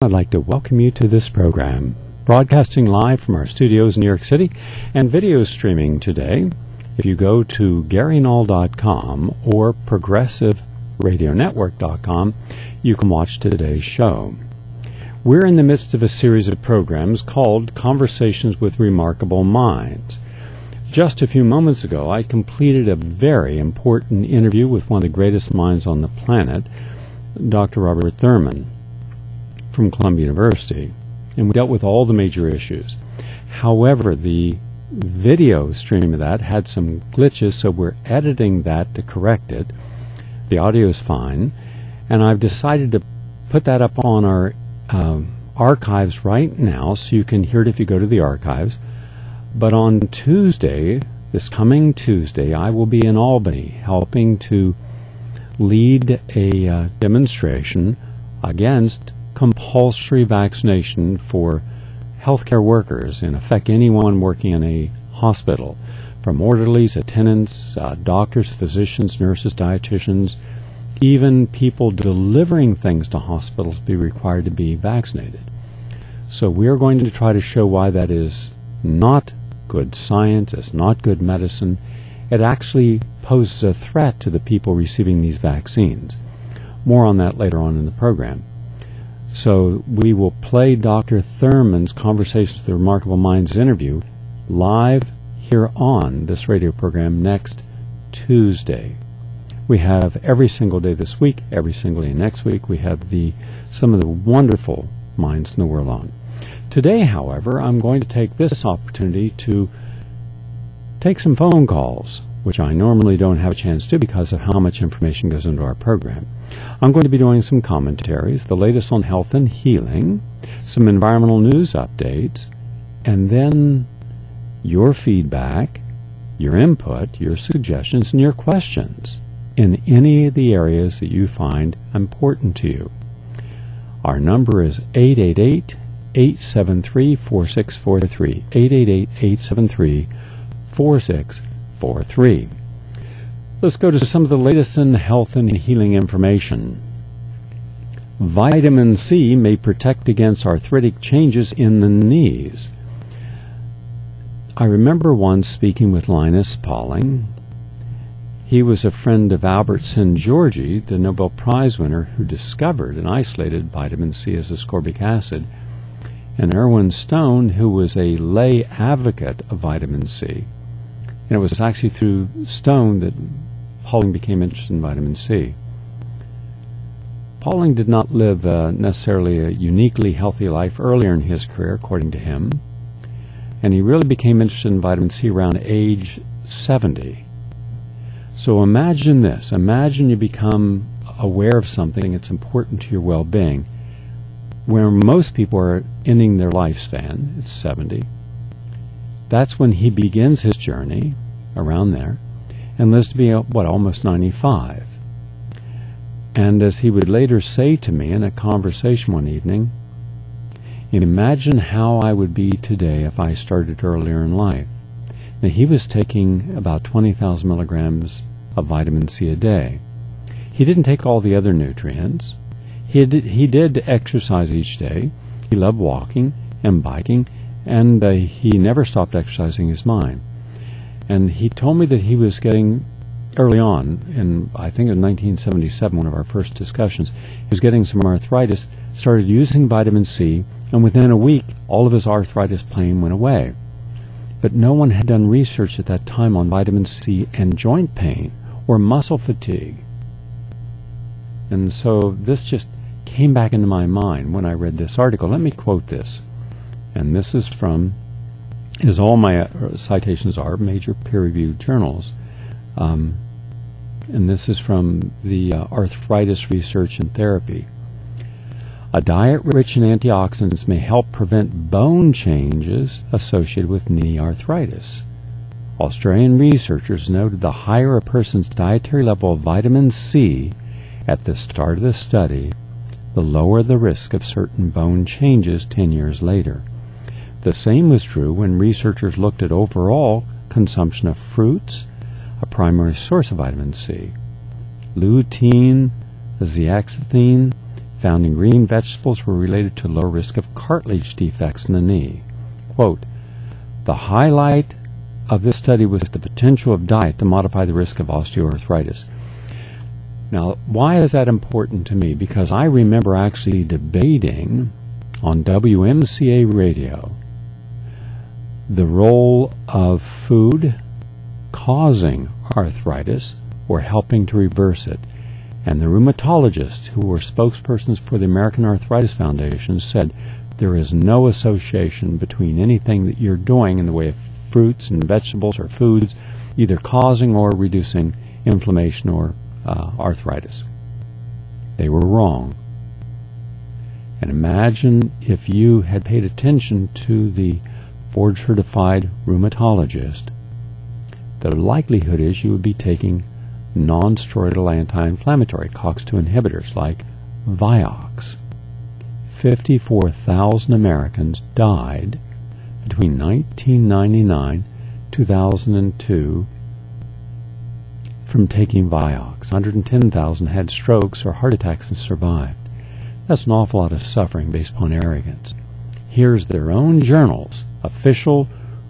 I'd like to welcome you to this program, broadcasting live from our studios in New York City and video streaming today. If you go to GaryNull.com or ProgressiveRadioNetwork.com, you can watch today's show. We're in the midst of a series of programs called Conversations with Remarkable Minds. Just a few moments ago, I completed a very important interview with one of the greatest minds on the planet, Dr. Robert Thurman, from Columbia University, and we dealt with all the major issues. However, the video stream of that had some glitches, so we're editing that to correct it. The audio is fine, and I've decided to put that up on our archives right now, so you can hear it if you go to the archives. But on Tuesday, this coming Tuesday, I will be in Albany helping to lead a demonstration against compulsory vaccination for healthcare workers, in effect anyone working in a hospital, from orderlies, attendants, doctors, physicians, nurses, dietitians, even people delivering things to hospitals be required to be vaccinated. So we are going to try to show why that is not good science, it's not good medicine. It actually poses a threat to the people receiving these vaccines. More on that later on in the program. So we will play Dr. Thurman's Conversations with the Remarkable Minds interview live here on this radio program next Tuesday. We have every single day this week, every single day next week, we have some of the wonderful minds in the world on. Today, however, I'm going to take this opportunity to take some phone calls, which I normally don't have a chance to because of how much information goes into our program. I'm going to be doing some commentaries, the latest on health and healing, some environmental news updates, and then your feedback, your input, your suggestions, and your questions in any of the areas that you find important to you. Our number is 888-873-4643, 888-873-4643. Let's go to some of the latest in health and healing information. Vitamin C may protect against arthritic changes in the knees. I remember once speaking with Linus Pauling. He was a friend of Albert Szent-Györgyi, the Nobel Prize winner who discovered and isolated vitamin C as ascorbic acid, and Erwin Stone, who was a lay advocate of vitamin C. And it was actually through Stone that Pauling became interested in vitamin C. Pauling did not live necessarily a uniquely healthy life earlier in his career, according to him, and he really became interested in vitamin C around age 70. So imagine this. Imagine you become aware of something that's important to your well-being, where most people are ending their lifespan. It's 70. That's when he begins his journey, around there, and lives to be, almost 95. And as he would later say to me in a conversation one evening, imagine how I would be today if I started earlier in life. Now, he was taking about 20,000 milligrams of vitamin C a day. He didn't take all the other nutrients. He did exercise each day. He loved walking and biking, and he never stopped exercising his mind. And he told me that he was getting, early on, in I think in 1977, one of our first discussions, he was getting some arthritis, started using vitamin C, and within a week, all of his arthritis pain went away. But no one had done research at that time on vitamin C and joint pain or muscle fatigue. And so this just came back into my mind when I read this article. Let me quote this. And this is from, as all my citations are, major peer-reviewed journals. And this is from the Arthritis Research and Therapy. A diet rich in antioxidants may help prevent bone changes associated with knee arthritis. Australian researchers noted the higher a person's dietary level of vitamin C at the start of the study, the lower the risk of certain bone changes 10 years later. The same was true when researchers looked at overall consumption of fruits, a primary source of vitamin C. Lutein, zeaxanthin, found in green vegetables were related to lower risk of cartilage defects in the knee. Quote, the highlight of this study was the potential of diet to modify the risk of osteoarthritis. Now, why is that important to me? Because I remember actually debating on WMCA radio the role of food causing arthritis or helping to reverse it. And the rheumatologists who were spokespersons for the American Arthritis Foundation said there is no association between anything that you're doing in the way of fruits and vegetables or foods either causing or reducing inflammation or arthritis. They were wrong. And imagine if you had paid attention to the board-certified rheumatologist, the likelihood is you would be taking non-steroidal anti-inflammatory COX-2 inhibitors like Vioxx. 54,000 Americans died between 1999 and 2002 from taking Vioxx. 110,000 had strokes or heart attacks and survived. That's an awful lot of suffering based upon arrogance. Here's their own journals, official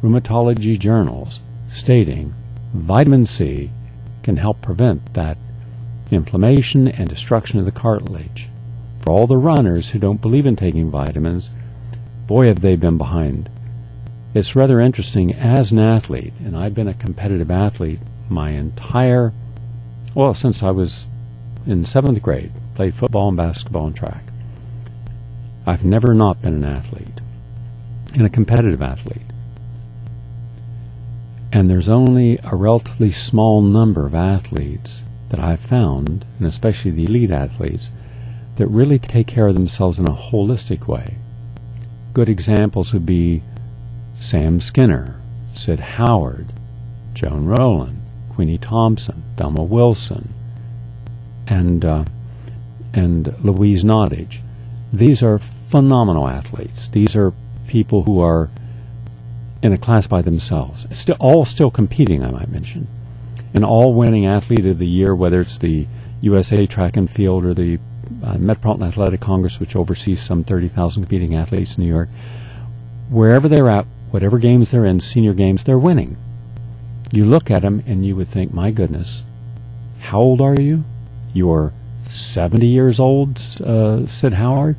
rheumatology journals, stating vitamin C can help prevent that inflammation and destruction of the cartilage. For all the runners who don't believe in taking vitamins, boy, have they been behind. It's rather interesting as an athlete, and I've been a competitive athlete my entire, since I was in 7th grade, played football and basketball and track. I've never not been an athlete, and a competitive athlete. And there's only a relatively small number of athletes that I've found, and especially the elite athletes, that really take care of themselves in a holistic way. Good examples would be Sam Skinner, Sid Howard, Joan Rowland, Queenie Thompson, Thelma Wilson, and Louise Nottage. These are phenomenal athletes. These are people who are in a class by themselves. All still competing, I might mention. And all winning Athlete of the Year, whether it's the USA Track and Field or the Metropolitan Athletic Congress, which oversees some 30,000 competing athletes in New York. Wherever they're at, whatever games they're in, senior games, they're winning. You look at them and you would think, my goodness, how old are you? You're 70 years old, Sid Howard.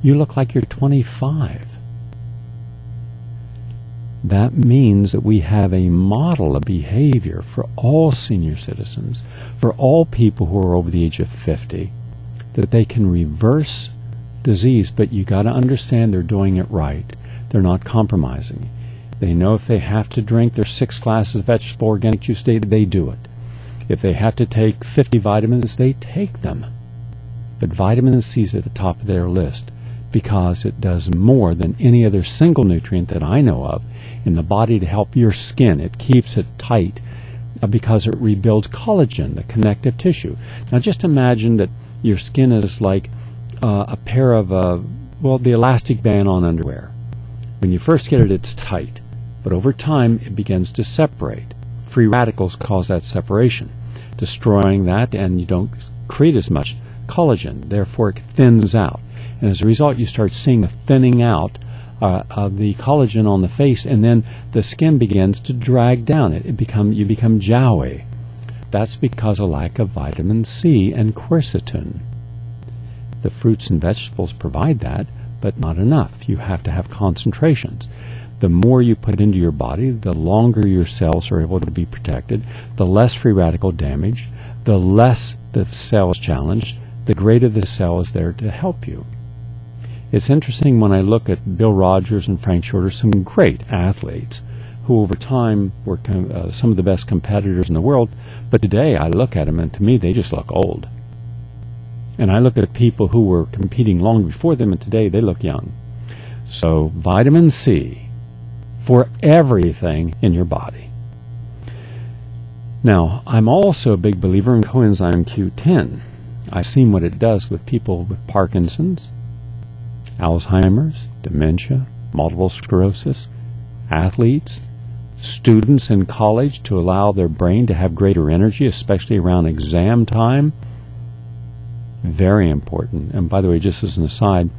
You look like you're 25. That means that we have a model of behavior for all senior citizens, for all people who are over the age of 50, that they can reverse disease, but you got to understand they're doing it right. They're not compromising. They know if they have to drink their 6 glasses of vegetable organic juice a day, they do it. If they have to take 50 vitamins, they take them. But vitamin C is at the top of their list because it does more than any other single nutrient that I know of in the body to help your skin. It keeps it tight because it rebuilds collagen, the connective tissue. Now just imagine that your skin is like a pair of, the elastic band on underwear. When you first get it, it's tight. But over time, it begins to separate. Free radicals cause that separation, destroying that, and you don't create as much collagen. Therefore, it thins out. And as a result, you start seeing a thinning out of the collagen on the face, and then the skin begins to drag down. You become jowly. That's because of lack of vitamin C and quercetin. The fruits and vegetables provide that, but not enough. You have to have concentrations. The more you put into your body, the longer your cells are able to be protected, the less free radical damage, the less the cell is challenged, the greater the cell is there to help you. It's interesting when I look at Bill Rogers and Frank Shorter, some great athletes who over time were some of the best competitors in the world, but today I look at them and to me they just look old. And I look at people who were competing long before them and today they look young. So vitamin C for everything in your body. Now, I'm also a big believer in coenzyme Q10. I've seen what it does with people with Parkinson's, Alzheimer's, dementia, multiple sclerosis, athletes, students in college to allow their brain to have greater energy, especially around exam time. Very important. And by the way, just as an aside,